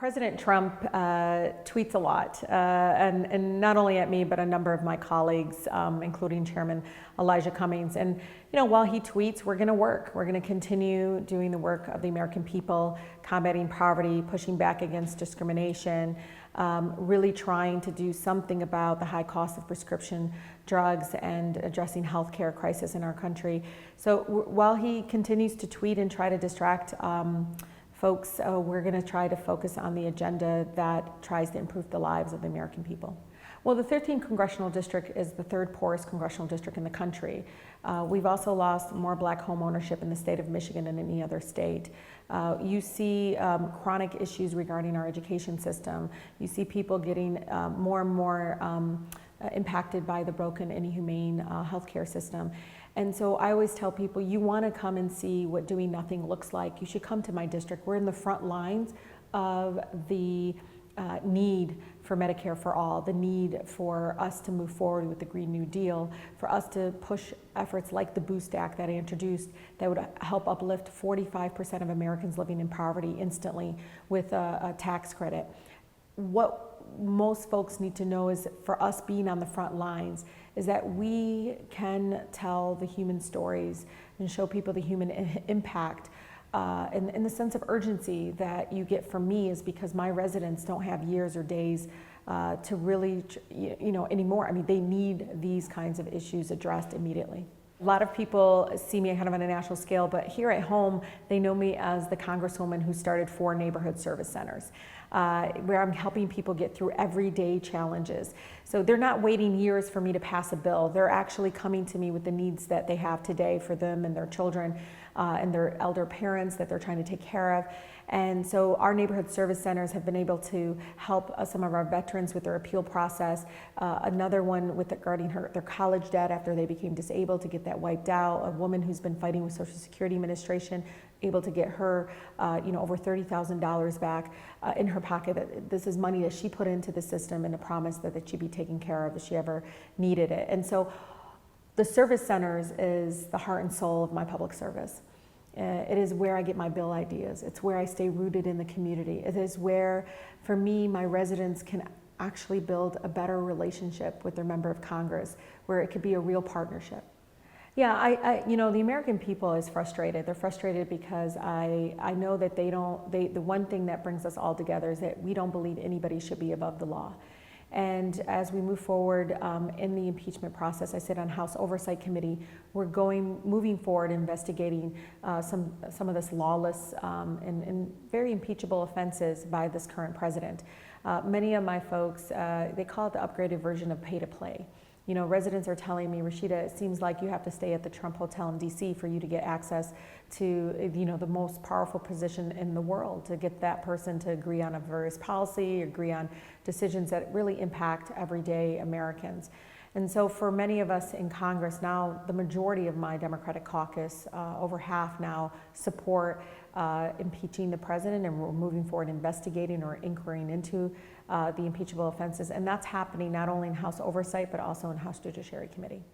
President Trump tweets a lot, and not only at me, but a number of my colleagues, including Chairman Elijah Cummings. And while he tweets, we're going to work. We're going to continue doing the work of the American people, combating poverty, pushing back against discrimination, really trying to do something about the high cost of prescription drugs and addressing healthcare crisis in our country. So while he continues to tweet and try to distract folks, we're going to try to focus on the agenda that tries to improve the lives of the American people. Well, the 13th Congressional District is the third poorest congressional district in the country. We've also lost more black home ownership in the state of Michigan than any other state. You see chronic issues regarding our education system. You see people getting more and more impacted by the broken, inhumane healthcare system. And so I always tell people, you want to come and see what doing nothing looks like, you should come to my district. We're in the front lines of the need for Medicare for all, the need for us to move forward with the Green New Deal, for us to push efforts like the Boost Act that I introduced that would help uplift 45% of Americans living in poverty instantly with a tax credit. What most folks need to know is, for us being on the front lines, is that we can tell the human stories and show people the human impact. And the sense of urgency that you get from me is because my residents don't have years or days to really, anymore. I mean, they need these kinds of issues addressed immediately. A lot of people see me kind of on a national scale, but here at home, they know me as the Congresswoman who started 4 neighborhood service centers, where I'm helping people get through everyday challenges. So they're not waiting years for me to pass a bill. They're actually coming to me with the needs that they have today for them and their children and their elder parents that they're trying to take care of. And so our neighborhood service centers have been able to help some of our veterans with their appeal process. Another one regarding their college debt after they became disabled, to get that wiped out. A woman who's been fighting with Social Security Administration, able to get her over $30,000 back in her pocket. This is money that she put into the system and a promise that she'd be taken care of if she ever needed it. And so the service centers is the heart and soul of my public service. It is where I get my bill ideas. It's where I stay rooted in the community. It is where, for me, my residents can actually build a better relationship with their member of Congress, where it could be a real partnership. Yeah, the American people is frustrated. They're frustrated because I know that the one thing that brings us all together is that we don't believe anybody should be above the law. And as we move forward in the impeachment process, I sit on House Oversight Committee. We're moving forward, investigating some of this lawless and very impeachable offenses by this current president. Many of my folks, they call it the upgraded version of pay to play. Residents are telling me, Rashida, it seems like you have to stay at the Trump Hotel in DC for you to get access to, the most powerful position in the world, to get that person to agree on a various policy, agree on decisions that really impact everyday Americans. And so for many of us in Congress now, the majority of my Democratic caucus, over half now, support impeaching the president, and we're moving forward investigating or inquiring into the impeachable offenses. And that's happening not only in House Oversight, but also in House Judiciary Committee.